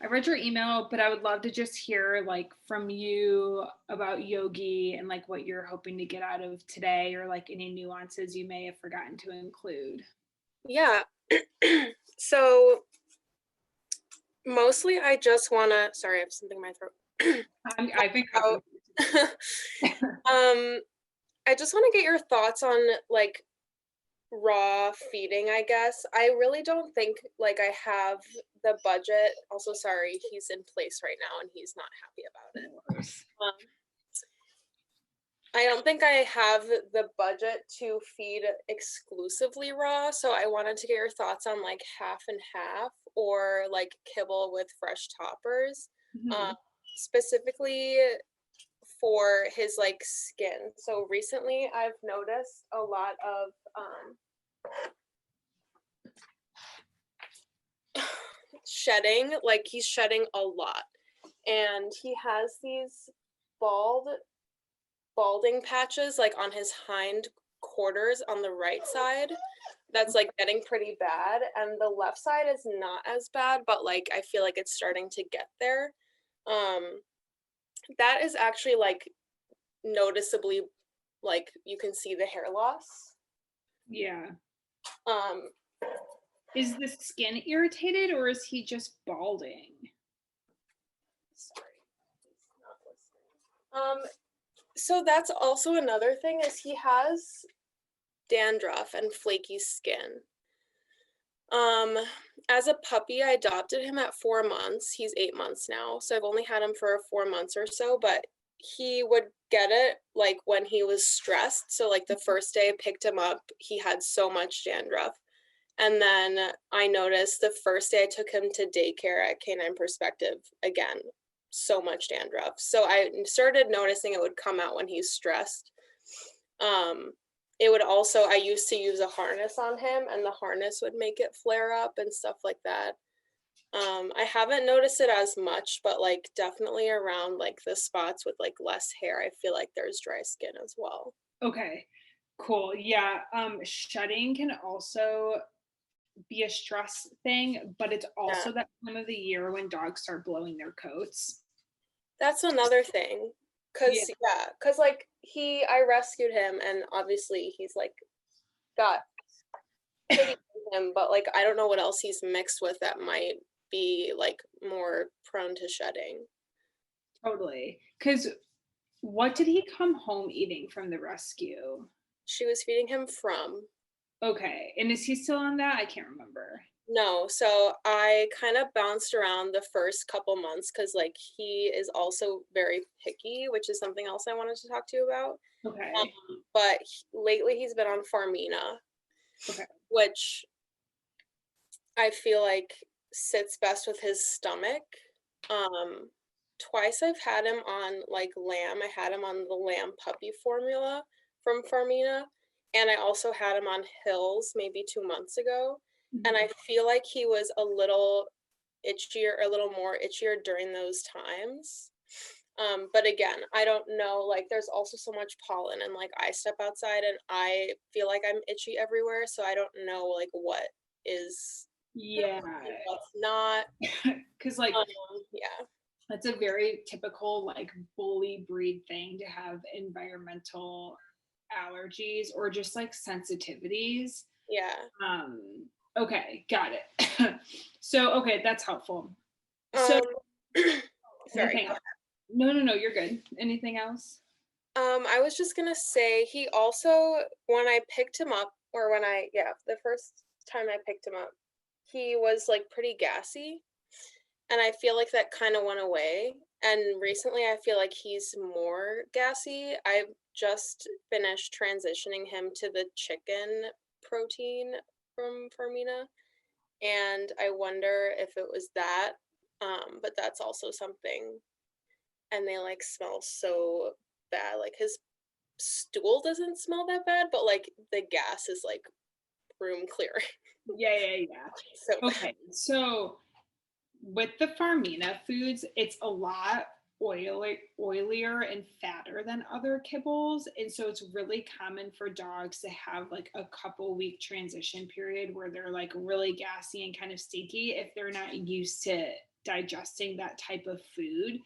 I read your email, but I would love to just hear like from you about Yogi and like what you're hoping to get out of today or like any nuances you may have forgotten to include. Yeah. So mostly I just want to, sorry, I have something in my throat. I think About, I just want to get your thoughts on like raw feeding, I guess. I really don't think like I have the budget. Also, sorry, he's in place right now and he's not happy about it. I don't think I have the budget to feed exclusively raw, so I wanted to get your thoughts on like half and half or like kibble with fresh toppers. Mhm. Specifically for his like skin. So recently I've noticed a lot of shedding, like he's shedding a lot. And he has these balding patches like on his hind quarters on the right side that's like getting pretty bad, and the left side is not as bad, but like I feel like it's starting to get there. That is actually like noticeably, like you can see the hair loss. Yeah. um Is the skin irritated or is he just balding? Sorry, he's not listening. So that's also another thing, is he has dandruff and flaky skin. As a puppy, I adopted him at 4 months. He's 8 months now, so I've only had him for 4 months or so, but he would get it like when he was stressed. So like the first day I picked him up, he had so much dandruff. And then I noticed the first day I took him to daycare at Canine Perspective, again, so much dandruff. So I started noticing it would come out when he's stressed. It would also, I used to use a harness on him and the harness would make it flare up and stuff like that. I haven't noticed it as much, but like definitely around like the spots with like less hair, I feel like there's dry skin as well. Okay. Cool. Yeah. Shedding can also be a stress thing, but it's Yeah, also that time of the year when dogs start blowing their coats. that's another thing. Yeah. Cause like I rescued him and obviously he's like got kitty in him, but like I don't know what else he's mixed with that might be like more prone to shedding. Totally. Because what did he come home eating from the rescue? She was feeding him from. Okay. And is he still on that? I can't remember. No, so I kind of bounced around the first couple months because like he is also very picky, which is something else I wanted to talk to you about. Okay. But lately he's been on Farmina, Okay. which I feel like sits best with his stomach. Twice I've had him on like lamb. I had him on the lamb puppy formula from Farmina, and I also had him on Hills maybe 2 months ago. And I feel like he was a little itchier, a little more itchier during those times. But again, I don't know, like there's also so much pollen and like I step outside and I feel like I'm itchy everywhere. So I don't know like what is Yeah. what's not. Because, like, Yeah. that's a very typical, like, bully breed thing to have environmental allergies or just like sensitivities. Yeah. Okay, got it. So, okay, that's helpful. So, Um sorry, anything go else? ahead. No, you're good. Anything else? I was just gonna say he also, when I picked him up, or the first time I picked him up, he was like pretty gassy, and I feel like that kind of went away. And recently I feel like he's more gassy. I've just finished transitioning him to the chicken protein from Fermina, and I wonder if it was that. But that's also something, and they like smell so bad. Like his stool doesn't smell that bad, but like the gas is like room clearing. Yeah. So Okay, so with the Farmina foods, it's a lot oilier and fatter than other kibbles. And so it's really common for dogs to have like a couple week transition period where they're like really gassy and kind of stinky if they're not used to digesting that type of food,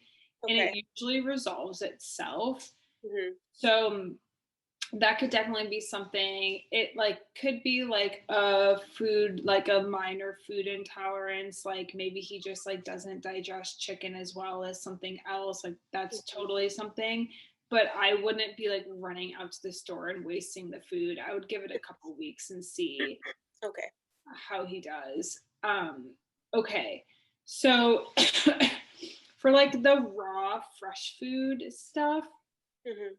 and Okay. it usually resolves itself. Mm-hmm. So that could definitely be something. It like could be like a food, like a minor food intolerance, like maybe he just like doesn't digest chicken as well as something else, like that's totally something. But I wouldn't be like running out to the store and wasting the food. I would give it a couple weeks and see Okay. how he does. Okay, so for like the raw fresh food stuff, Mm-hmm.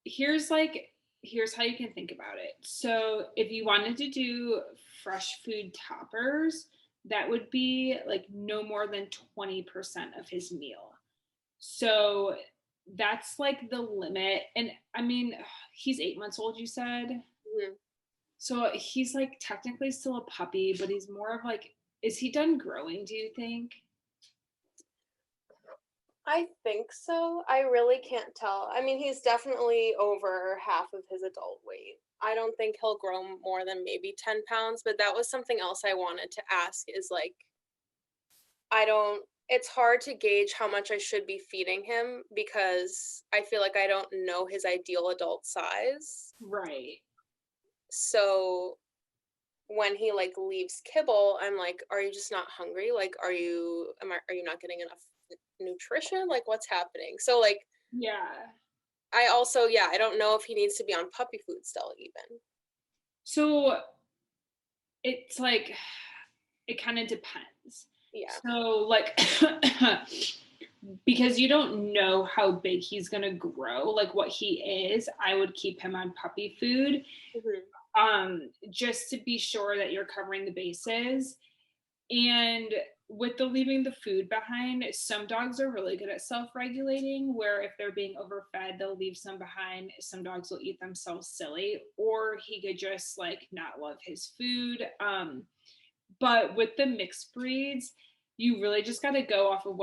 here's how you can think about it. So if you wanted to do fresh food toppers, that would be like no more than 20% of his meal. So that's like the limit. And I mean, he's 8 months old, you said. Mm-hmm. So he's like technically still a puppy, but he's more of like, is he done growing, do you think? I think so. I really can't tell. I mean, he's definitely over half of his adult weight. I don't think he'll grow more than maybe 10 pounds, but that was something else I wanted to ask is like, it's hard to gauge how much I should be feeding him because I feel like I don't know his ideal adult size. Right. So when he like leaves kibble, I'm like, are you just not hungry? Like, are you not getting enough nutrition? Like, what's happening? So like, Yeah. I also, yeah, I don't know if he needs to be on puppy food still even. So it's like, it kind of depends. Yeah. So like because you don't know how big he's going to grow, like what he is, I would keep him on puppy food, just to be sure that you're covering the bases. And with the leaving the food behind, some dogs are really good at self-regulating, where if they're being overfed, they'll leave some behind. Some dogs will eat themselves silly, or he could just like not love his food. But with the mixed breeds, you really just got to go off of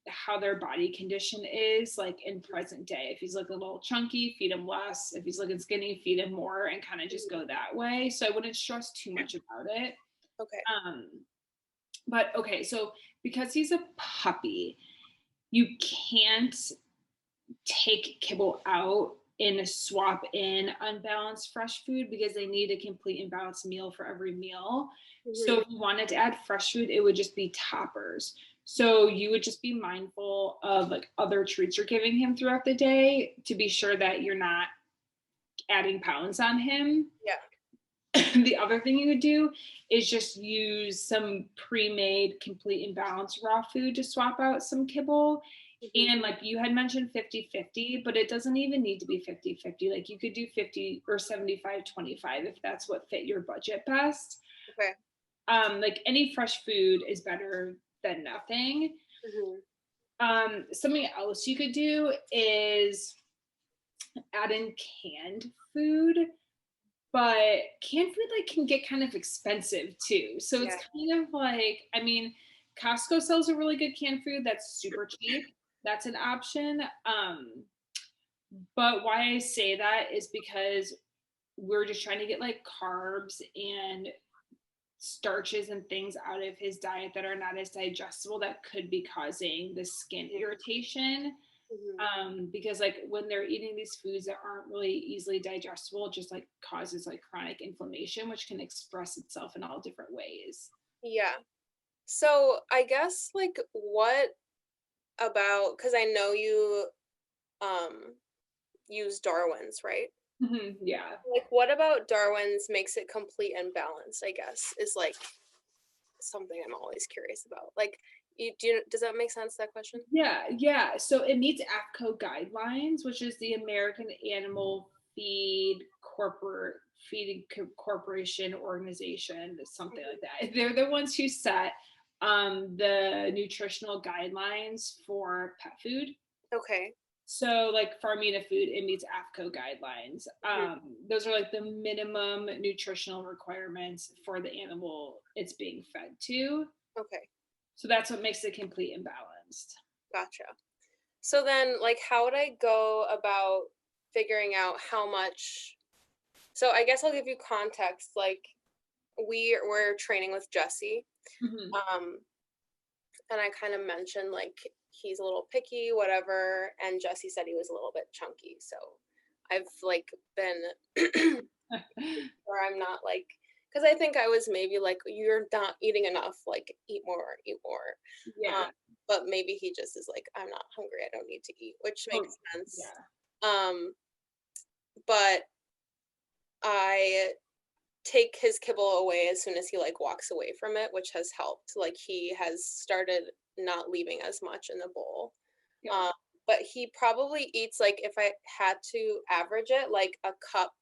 how their body condition is like in present day. If he's like a little chunky, feed him less. If he's looking skinny, feed him more, and kind of just go that way. So I wouldn't stress too much about it. Okay. But okay, so because he's a puppy, you can't take kibble out and swap in unbalanced fresh food because they need a complete and balanced meal for every meal. So if you wanted to add fresh food, it would just be toppers. So you would just be mindful of like other treats you're giving him throughout the day to be sure that you're not adding pounds on him. Yeah. The other thing you would do is just use some pre-made complete and balanced raw food to swap out some kibble. And like you had mentioned 50-50, but it doesn't even need to be 50-50. Like you could do 50 or 75-25 if that's what fit your budget best. Okay. Like any fresh food is better than nothing. Something else you could do is add in canned food, but canned food like can get kind of expensive too. So it's kind of like, I mean, Costco sells a really good canned food that's super cheap. That's an option. But why I say that is because we're just trying to get like carbs and starches and things out of his diet that are not as digestible that could be causing the skin irritation. Because like when they're eating these foods that aren't really easily digestible, it just like causes like chronic inflammation, which can express itself in all different ways. Yeah. So I guess like what about, because I know you use Darwin's, right? Yeah. Like what about Darwin's makes it complete and balanced, I guess, is like something I'm always curious about. Like does that make sense, that question? Yeah. So it meets AFCO guidelines, which is the American Animal Feeding Corporation organization, something like that. They're the ones who set the nutritional guidelines for pet food. Okay. So like Farmina food, it meets AFCO guidelines. Those are like the minimum nutritional requirements for the animal it's being fed to. Okay. So that's what makes it complete and balanced. Gotcha. So then like how would I go about figuring out how much? So I guess I'll give you context. Like we're training with Jesse And I kind of mentioned like he's a little picky, whatever, and Jesse said he was a little bit chunky. So I've like been where I'm not like, because I think I was maybe like, you're not eating enough, like eat more, eat more. Yeah. But maybe he just is like, I'm not hungry, I don't need to eat, which makes sense. Yeah. But I take his kibble away as soon as he like walks away from it, which has helped. Like he has started not leaving as much in the bowl. Yeah. But he probably eats, like, if I had to average it, like a cup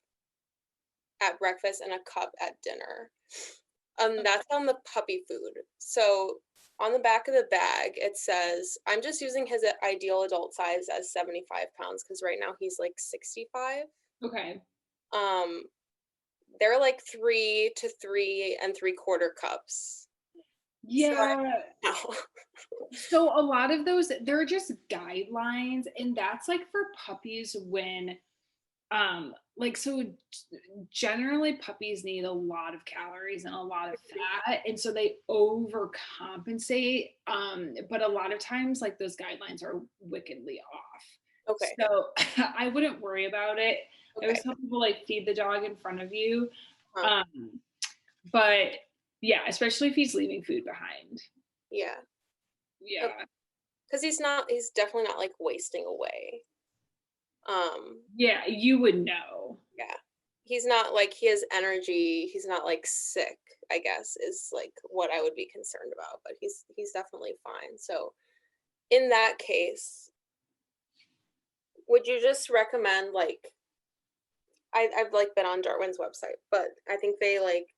at breakfast and a cup at dinner. That's on the puppy food. So on the back of the bag, it says, I'm just using his ideal adult size as 75 pounds because right now he's like 65. Okay. They're like 3 to 3 3/4 cups. Yeah. So a lot of those, they're just guidelines, and that's like for puppies when like, so generally puppies need a lot of calories and a lot of fat, and so they overcompensate, but a lot of times like those guidelines are wickedly off. Okay. So I wouldn't worry about it. I always Okay. tell people like feed the dog in front of you. Huh. But yeah, especially if he's leaving food behind. Yeah. Yeah. Because he's definitely not like wasting away. Yeah, you would know. Yeah. He's not like, he has energy, he's not like sick, I guess, is like what I would be concerned about, but he's definitely fine. So in that case, would you just recommend like, I've like been on Darwin's website, but I think they like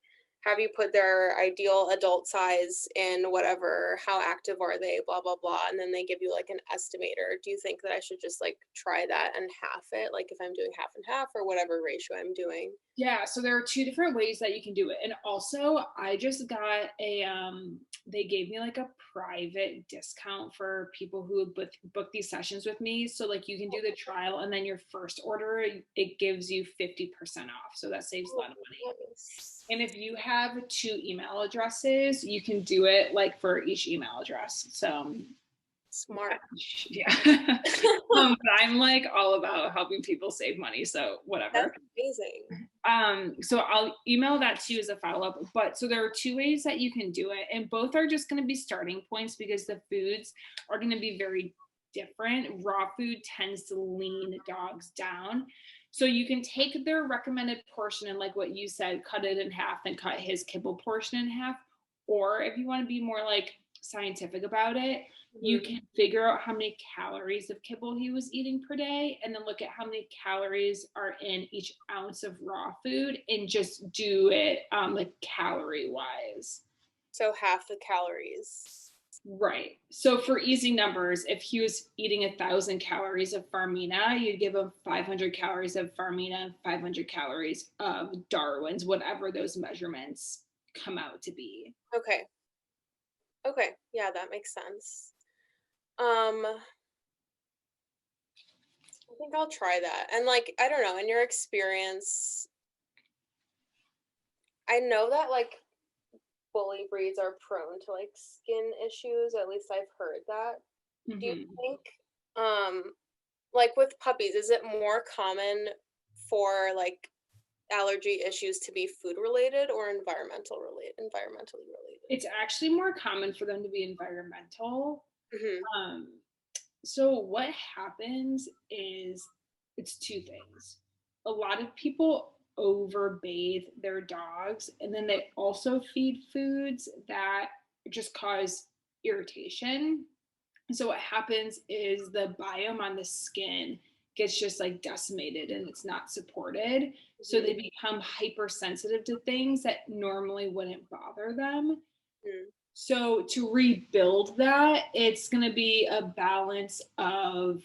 have you put their ideal adult size in whatever, how active are they, blah, blah, blah. And then they give you like an estimator. Do you think that I should just like try that and half it? Like if I'm doing half and half or whatever ratio I'm doing? Yeah, so there are two different ways that you can do it. And also, I just got a they gave me like a private discount for people who book these sessions with me. So like you can do the trial, and then your first order it gives you 50% off. So that saves a lot of money. And if you have 2 email addresses, you can do it like for each email address. So Smart. yeah. But I'm like all about helping people save money, so whatever. That's amazing. So I'll email that to you as a follow-up. But so there are 2 ways that you can do it, and both are just going to be starting points because the foods are going to be very different. Raw food tends to lean dogs down. So you can take their recommended portion and, like what you said, cut it in half and cut his kibble portion in half. Or if you want to be more like scientific about it, you can figure out how many calories of kibble he was eating per day, and then look at how many calories are in each ounce of raw food and just do it like calorie wise. So half the calories. Right. So for easy numbers, if he was eating 1,000 calories of Farmina, you'd give him 500 calories of Farmina, 500 calories of Darwin's, whatever those measurements come out to be. Okay. Okay. Yeah, that makes sense. I think I'll try that. And like, I don't know, in your experience, I know that like bully breeds are prone to like skin issues. At least I've heard that. Do you think, like with puppies, is it more common for like allergy issues to be food related or environmentally related? It's actually more common for them to be environmental. So what happens is it's 2 things. A lot of people overbathe their dogs, and then they also feed foods that just cause irritation. So what happens is the biome on the skin gets just like decimated and it's not supported. So they become hypersensitive to things that normally wouldn't bother them. So to rebuild that, it's going to be a balance of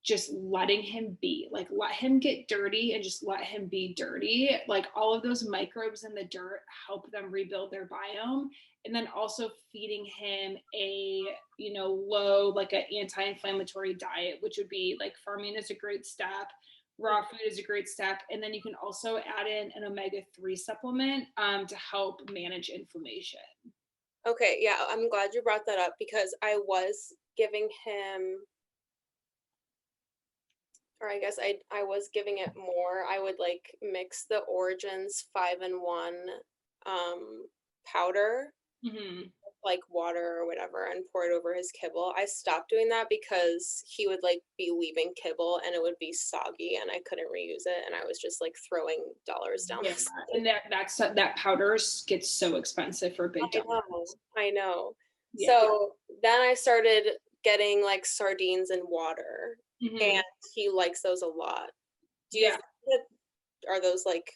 just letting him be, like let him get dirty and just let him be dirty. Like all of those microbes in the dirt help them rebuild their biome. And then also feeding him a, low, like an anti-inflammatory diet, which would be like farming is a great step. Raw food is a great step. And then you can also add in an omega-3 supplement to help manage inflammation. Okay, yeah, I'm glad you brought that up because I was giving him, or I guess I was giving it more. I would like mix the Origins 5-in-1 powder, Hmm. like water or whatever, and pour it over his kibble. I stopped doing that because he would like be leaving kibble and it would be soggy and I couldn't reuse it, and I was just like throwing dollars down Yeah, the sink. and that powder gets so expensive for big I know, dogs. I know. Yeah. So then I started getting like sardines and water, Hmm. and he likes those a lot. Do you Yeah. think that, are those like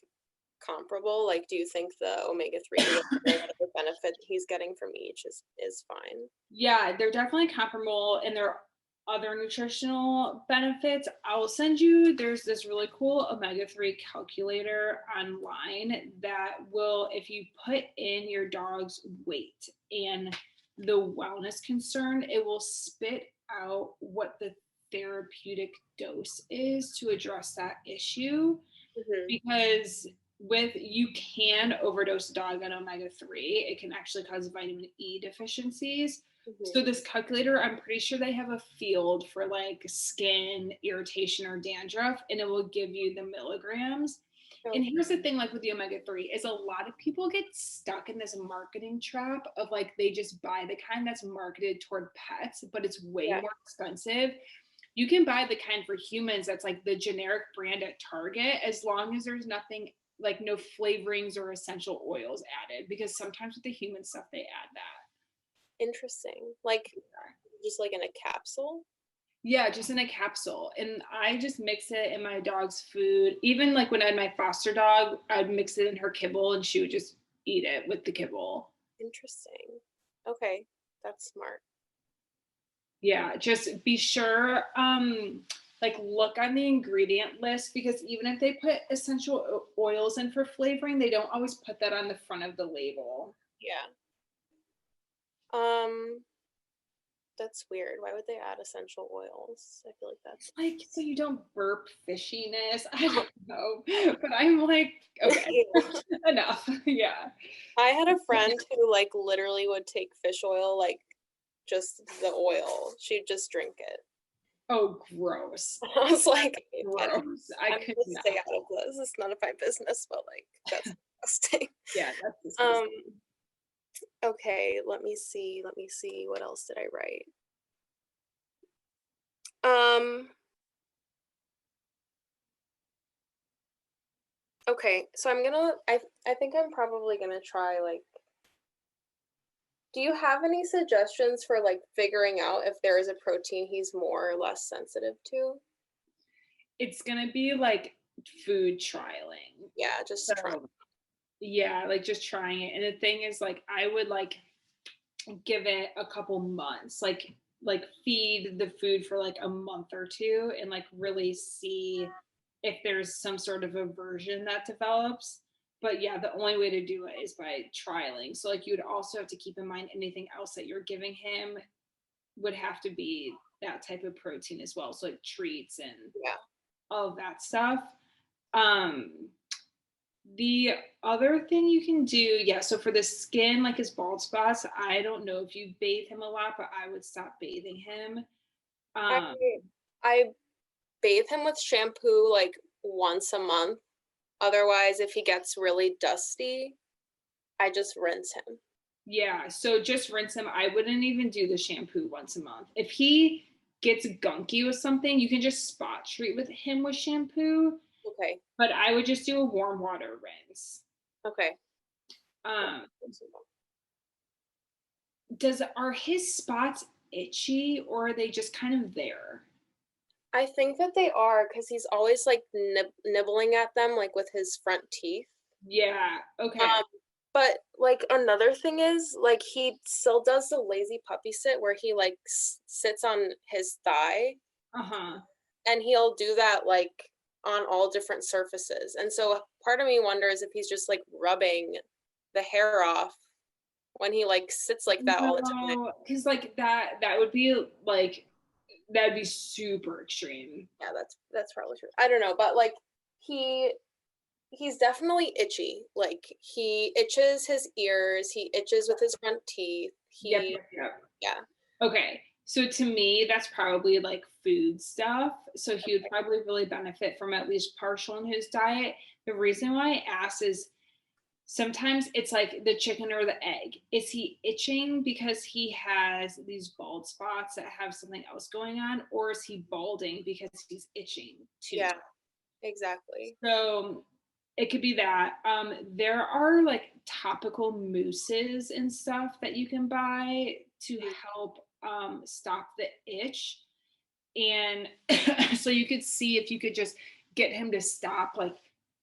comparable? Like, do you think the omega-3 or whatever benefit he's getting from each is fine? Yeah, they're definitely comparable and there are other nutritional benefits. I'll send you, there's this really cool omega-3 calculator online that will, if you put in your dog's weight and the wellness concern, it will spit out what the therapeutic dose is to address that issue. Hmm. Because with you can overdose a dog on omega-3, it can actually cause vitamin E deficiencies. Hmm. So this calculator, I'm pretty sure they have a field for like skin irritation or dandruff, and it will give you the milligrams. And Okay. here's the thing, like with the omega-3, is a lot of people get stuck in this marketing trap of like they just buy the kind that's marketed toward pets, but it's way Yeah. more expensive. You can buy the kind for humans that's like the generic brand at Target, as long as there's nothing, like no flavorings or essential oils added, because sometimes with the human stuff they add that. Interesting. Like, just like in a capsule? Yeah, just in a capsule. And I just mix it in my dog's food. Even like when I had my foster dog, I'd mix it in her kibble and she would just eat it with the kibble. Interesting. Okay, that's smart. Yeah, just be sure, like look on the ingredient list, because even if they put essential oils in for flavoring, they don't always put that on the front of the label. Yeah. Um, that's weird. Why would they add essential oils? I feel like that's Like so you don't burp fishiness. I don't know, but I'm like, okay, enough. Yeah. I had a friend who like literally would take fish oil, like just the oil. She'd just drink it. Oh, gross. I was like, Gross. I I'm could gonna not. stay out of this. It's none of my business, but like that's disgusting. Yeah, that's Um, disgusting. okay, let me see. Let me see. What else did I write? Um, okay, so I think I'm probably gonna try like, do you have any suggestions for like figuring out if there is a protein he's more or less sensitive to? It's gonna be like food trialing. Yeah, just try. So yeah, like just trying it. And the thing is, like, I would like give it a couple months, like feed the food for like a month or two and like really see if there's some sort of aversion that develops. But yeah, the only way to do it is by trialing. So like you would also have to keep in mind anything else that you're giving him would have to be that type of protein as well. So like treats and Yeah. all of that stuff. um the other thing you can do, yeah, so for the skin, like his bald spots, I don't know if you bathe him a lot, but I would stop bathing him. I Um, I bathe him with shampoo like once a month. Otherwise, if he gets really dusty, I just rinse him. yeah, so just rinse him. I wouldn't even do the shampoo once a month. If he gets gunky with something, you can just spot treat with him with shampoo, Okay. but I would just do a warm water rinse. Okay. Um, are his spots itchy or are they just kind of there? I think that they are because he's always like nibbling at them like with his front teeth. Yeah, okay. Um, but like another thing is like he still does the lazy puppy sit where he like sits on his thigh, Uh-huh. and he'll do that like on all different surfaces. And so part of me wonders if he's just like rubbing the hair off when he like sits like that all the time. No, because like that would be like that'd be super extreme. Yeah, that's probably true. I don't know, but like he He's definitely itchy. Like, he itches his ears, he itches with his front teeth. Yep. Yeah. Okay. So to me, that's probably like food stuff. So he would probably really benefit from at least partial in his diet. The reason why I ask is sometimes it's like the chicken or the egg. Is he itching because he has these bald spots that have something else going on, or is he balding because he's itching too? Yeah, exactly. So it could be that. There are like topical mousses and stuff that you can buy to help stop the itch. And so you could see if you could just get him to stop like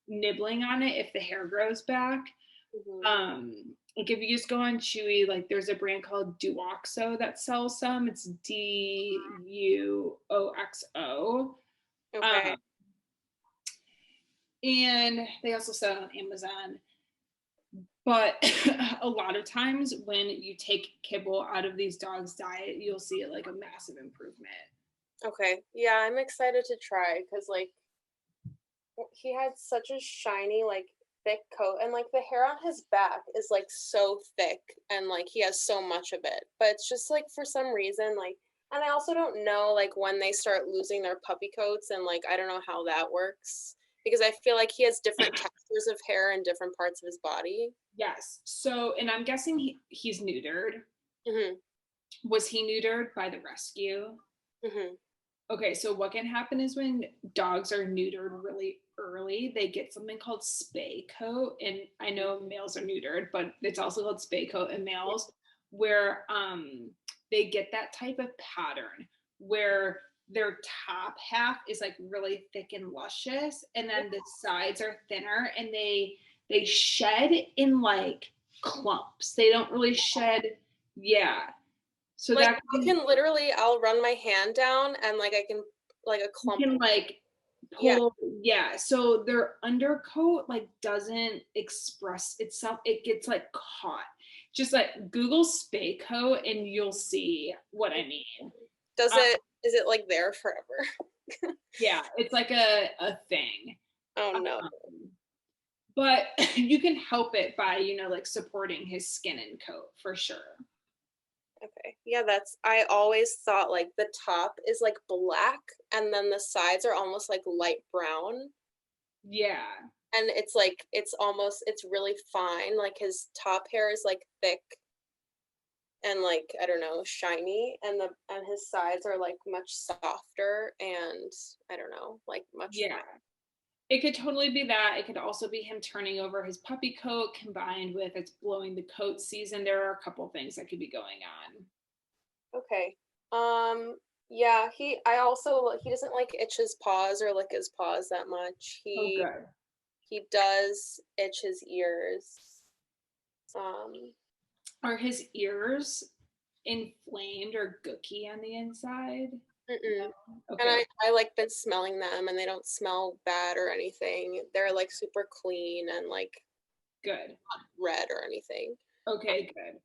nibbling on it if the hair grows back. Like if you just go on Chewy, like there's a brand called Duoxo that sells some. It's Duoxo. Okay. And they also sell it on Amazon. But a lot of times when you take kibble out of these dogs' diet, you'll see like a massive improvement. Okay. Yeah, I'm excited to try because like he had such a shiny, like thick coat, and like the hair on his back is like so thick, and like he has so much of it. But it's just like for some reason, like, and I also don't know like when they start losing their puppy coats, and like I don't know how that works because I feel like he has different textures of hair in different parts of his body. Yes. So, and I'm guessing he's neutered. Mm-hmm. Was he neutered by the rescue? Mm-hmm. Okay, so what can happen is when dogs are neutered really early, they get something called spay coat. And I know males are neutered, but it's also called spay coat in males, where they get that type of pattern where their top half is like really thick and luscious, and then the sides are thinner, and they shed in like clumps. They don't really shed, yeah. So Like that I can literally, I'll run my hand down and like I can like a you clump. can like Yeah. pull, yeah. So their undercoat like doesn't express itself. It gets like caught. Just like Google spay coat and you'll see what I mean. Does it, is it like there forever? Yeah, it's like a thing. Oh no. But you can help it by, like supporting his skin and coat for sure. Okay. Yeah, that's, I always thought like the top is like black and then the sides are almost like light brown. Yeah. And it's like, it's almost, it's really fine. Like his top hair is like thick and like, I don't know, shiny. And his sides are like much softer and I don't know, like much Yeah. fine. It could totally be that. It could also be him turning over his puppy coat combined with it's blowing the coat season. There are a couple things that could be going on. Okay. Yeah, I also, he doesn't like itch his paws or lick his paws that much. Oh, good. He does itch his ears. Are his ears inflamed or gooky on the inside? Mm-mm. And Okay, I like been smelling them and they don't smell bad or anything. They're like super clean and like good. not red or anything. Okay, good.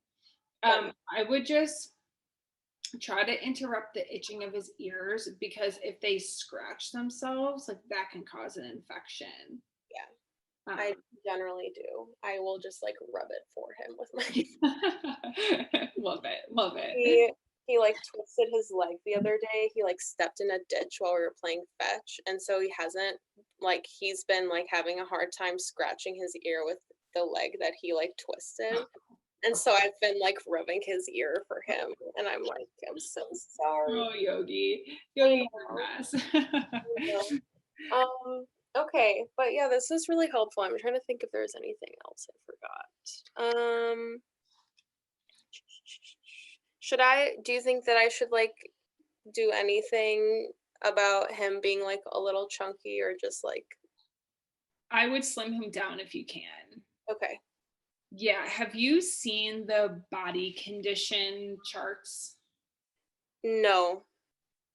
But I would just try to interrupt the itching of his ears because if they scratch themselves, like that can cause an infection. yeah, I generally do. I will just like rub it for him with my Love it. Love it. he like twisted his leg the other day. He like stepped in a ditch while we were playing fetch, and so he hasn't, like, he's been like having a hard time scratching his ear with the leg that he like twisted. And so I've been like rubbing his ear for him, and I'm like, I'm so sorry. Oh, Yogi. Yogi's a mess. Okay, but yeah, this is really helpful. I'm trying to think if there's anything else I forgot. Do you think that I should like do anything about him being like a little chunky or just like, I would slim him down if you can. okay. Yeah. Have you seen the body condition charts? No.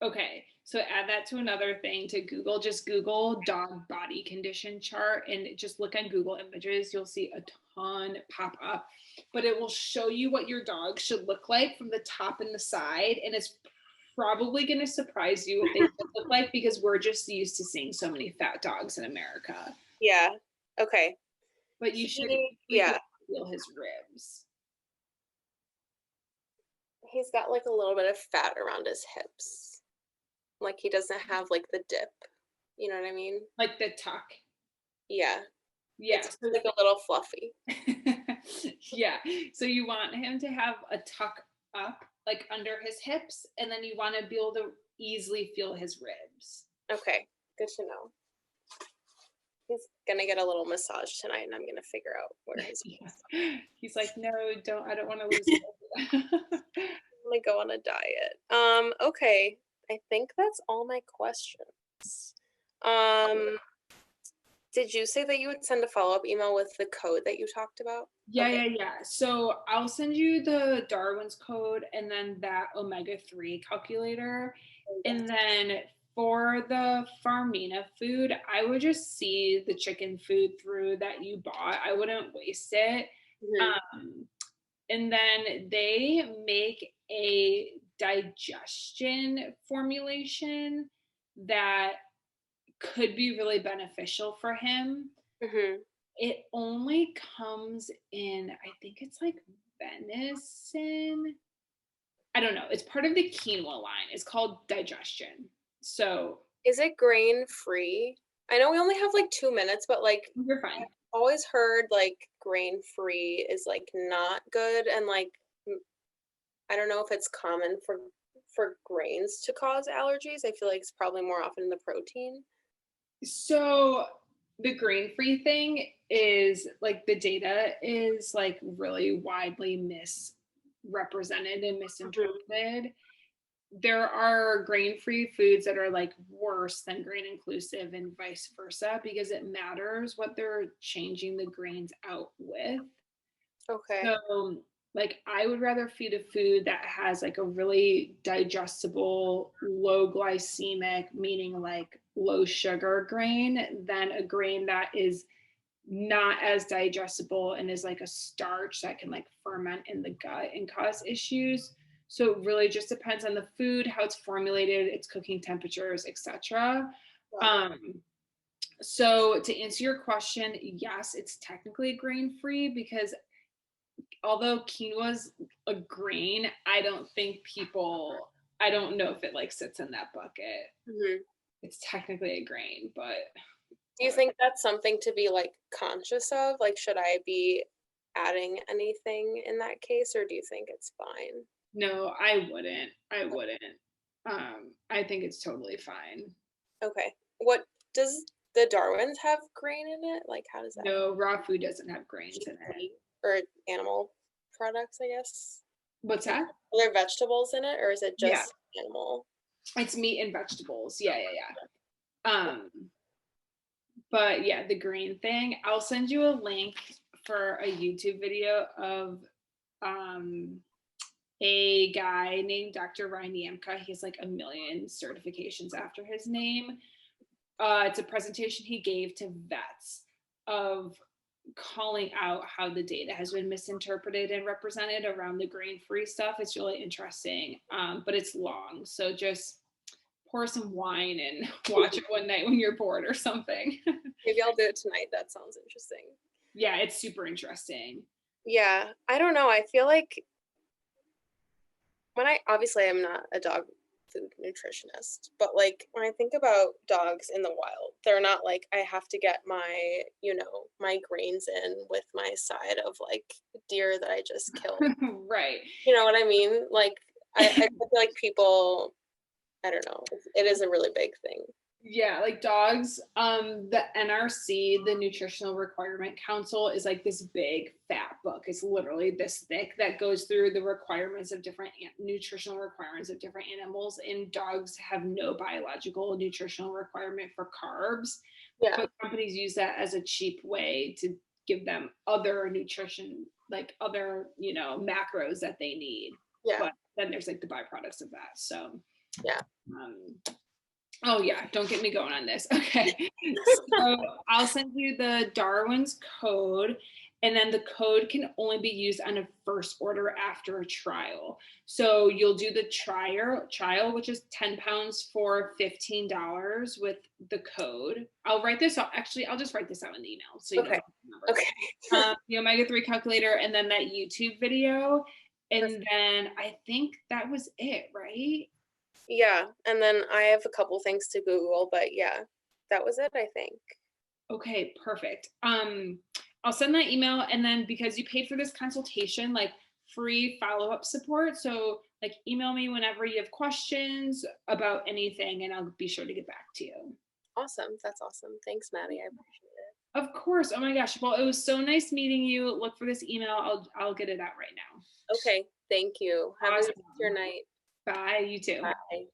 Okay. So add that to another thing to Google. Just Google dog body condition chart and just look on Google Images. You'll see a ton pop up, but it will show you what your dog should look like from the top and the side. And it's probably going to surprise you what they look like because we're just used to seeing so many fat dogs in America. Yeah. Okay. But you should Yeah. feel his ribs. He's got like a little bit of fat around his hips. Like he doesn't have like the dip. You know what I mean? Like the tuck. Yeah. Yeah. It's like a little fluffy. Yeah. So you want him to have a tuck up, like under his hips, and then you want to be able to easily feel his ribs. Okay. Good to know. He's gonna get a little massage tonight, and I'm gonna figure out where his. Yeah. He's like, no, don't. I don't want to lose it. I'm gonna go on a diet. Okay. I think that's all my questions. Did you say that you would send a follow-up email with the code that you talked about? Yeah, okay. Yeah. So I'll send you the Darwin's code and then that omega-3 calculator. And then for the Farmina food, I would just see the chicken food through that you bought. I wouldn't waste it. And then they make a digestion formulation that could be really beneficial for him. It only comes in, I think it's like venison. I don't know. It's part of the quinoa line. It's called Digestion. So is it grain free? I know we only have like 2 minutes, but like you're fine. I've always heard like grain free is like not good, and like I don't know if it's common for grains to cause allergies. I feel like it's probably more often the protein. So the grain-free thing is like the data is like really widely misrepresented and misinterpreted. There are grain-free foods that are like worse than grain inclusive and vice versa because it matters what they're changing the grains out with. Okay. So like I would rather feed a food that has like a really digestible, low glycemic, meaning like low sugar grain than a grain that is not as digestible and is like a starch that can like ferment in the gut and cause issues. So it really just depends on the food, how it's formulated, its cooking temperatures, etc. So to answer your question, yes, it's technically grain free because although quinoa's a grain, I don't know if it like sits in that bucket. It's technically a grain, but do you think that's something to be like conscious of? Like, should I be adding anything in that case, or do you think it's fine? No, I wouldn't. I think it's totally fine. Okay. What does the Darwin's have grain in it? Like, how does that? No, raw food doesn't have grains in it. Or animal products, I guess. What's that? Are there vegetables in it, or is it just animal? It's meat and vegetables. Yeah. But yeah, the grain thing, I'll send you a link for a YouTube video of a guy named Dr. Ryan Yamka. He has like 1 million certifications after his name. It's a presentation he gave to vets of calling out how the data has been misinterpreted and represented around the grain-free stuff. It's really interesting, but it's long. So just pour some wine and watch it one night when you're bored or something. Maybe I'll do it tonight. That sounds interesting. Yeah, it's super interesting. Yeah, I don't know. I feel like obviously I'm not a dog food nutritionist, but like when I think about dogs in the wild, they're not like I have to get my, my grains in with my side of like deer that I just killed. Right. You know what I mean? Like I feel like people, I don't know, it is a really big thing. Yeah, like dogs, the NRC, the Nutritional Requirement Council, is like this big fat book. It's literally this thick that goes through the requirements of different nutritional requirements of different animals. And dogs have no biological nutritional requirement for carbs. Yeah. But companies use that as a cheap way to give them other nutrition, like other, macros that they need. Yeah. But then there's like the byproducts of that. So yeah. Oh yeah, don't get me going on this. Okay. So I'll send you the Darwin's code And then the code can only be used on a first order after a trial. So you'll do the trial, which is 10 pounds for $15 with the code. I'll write this out. Actually, I'll just write this out in the email so you Okay. don't remember. Okay. The omega-3 calculator, and then that YouTube video. And Perfect. then I think that was it, right? Yeah. And then I have a couple things to Google, but yeah, that was it, I think. Okay, perfect. I'll send that email, and then because you paid for this consultation, like free follow-up support. So like email me whenever you have questions about anything, and I'll be sure to get back to you. Awesome. That's awesome. Thanks, Maddie. I appreciate it. Of course. Oh my gosh. Well, it was so nice meeting you. Look for this email. I'll get it out right now. Okay. Thank you. Have a Awesome. good rest of your night. Bye. You too. Bye.